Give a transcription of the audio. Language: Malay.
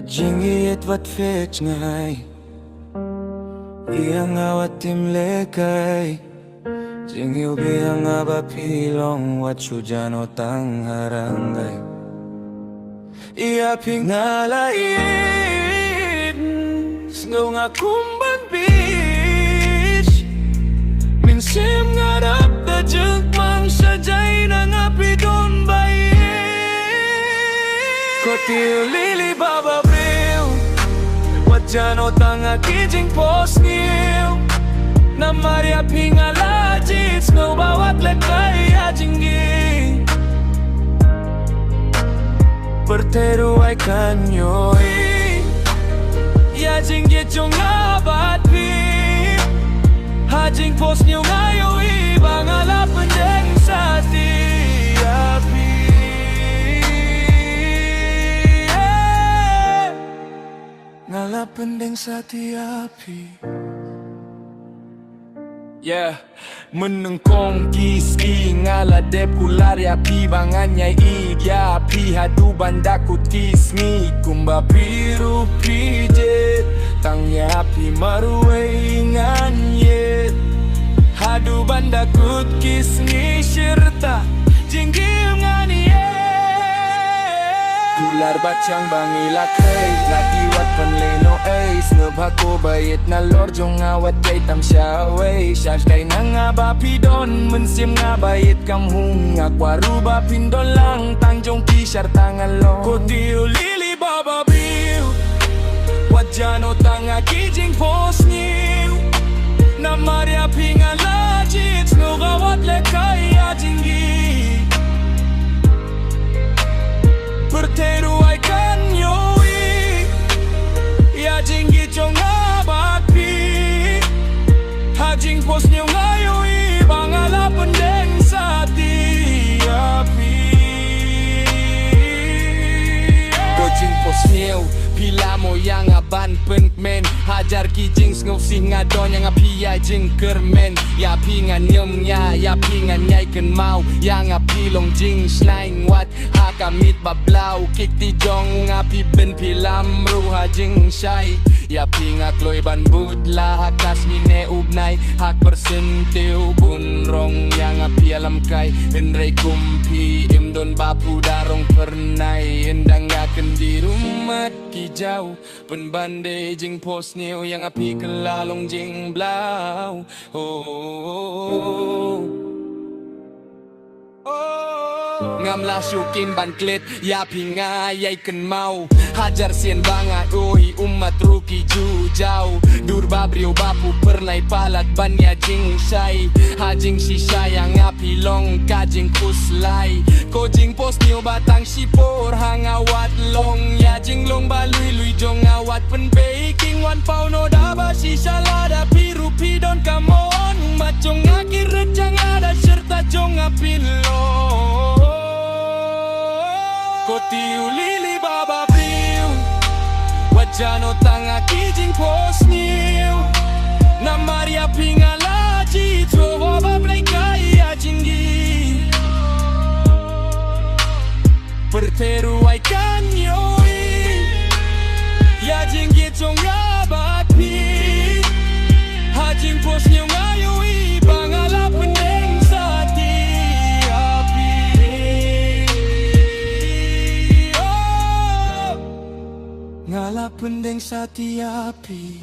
Jingi wat fetch ngai Iang awat tim lekay Jingi ubiang aba pilong wat sujano tang harangay Ia pingalain Sngaw nga kumban beach Minsim ngarap da jeng mang sajay na nga pidon bayi Kotil lili baba bril Wajano tanga kijing posnil Na Maria pingalajit Sngaw bawat lekay ajinggi Berteru ay kanyoy Yajing gitong abat pi Hajing posnil ngayoy Bangalapan deng sa tiapi Ngalapan deng sa tiapi Yeah, menengkong kiski ngaladep kularya pi banganyai igya pi hadu bandakut kismi kumba piru pijet tangya pi maruwe nganyet hadu bandakut kismi syirta jinggil nganyet Kular bacang bangila kay lagi wat panleno ay snub hako bayit na lorjong awat kay tamsyaway Syash kay nangaba pidon mensim nga bayit kamhung ngakwaru ba pindon lang tangjong kisyar tangan lo Kotiu lili baba biu Wajano tanga kijing posniu Na Maria pingalajit snugawat lekay ajinggi Berteru ay kanyoy Yajing gitong abak pi Hajing pos niyo ngayoy Bangalapan deng sa tiapi Kojing pos niyo Pila mo yang aban penkmen Hajar kijing sngaw singa don yang api jing kermen Ya pingan nyem ya pingan nyai ken mau Yang api long jing snaing wat Hakamit bablau kik ti jong api ben pilam ruha jing syai Ya pinga kloy ban budla hakas mine ubnai Hak persentiu bun rong yang api alam kai Henrei kumpi imdon bapu darong pernai Endang akan di rumah kijau Penbande jing pos niu yang api kelalong jing blau Ngamla syukin ban klit Ya pingayay ken mau Hajar sien bangat Oi umat ruki jujau Dur babriu bapu pernai palat ban ya jing syai Hajing si sayang api long kajing kuslai Kojing pos niu batang sipor hangawat long Ya jing long balui lui jong awat pen baking wan pau no daba si salada piru pidon kamon Macong akir rejang ada serta jong api long Kotiu lili baba priu Wajano tanga kijing pos niu Na Maria pingalaji Trovo bablay kaya jinggi Berteru ay kanyoy Ya jinggi chong abak pi Hajing pos niu ngayoy Bangalapan deng sa tiapi Ngalapan deng sa tiapi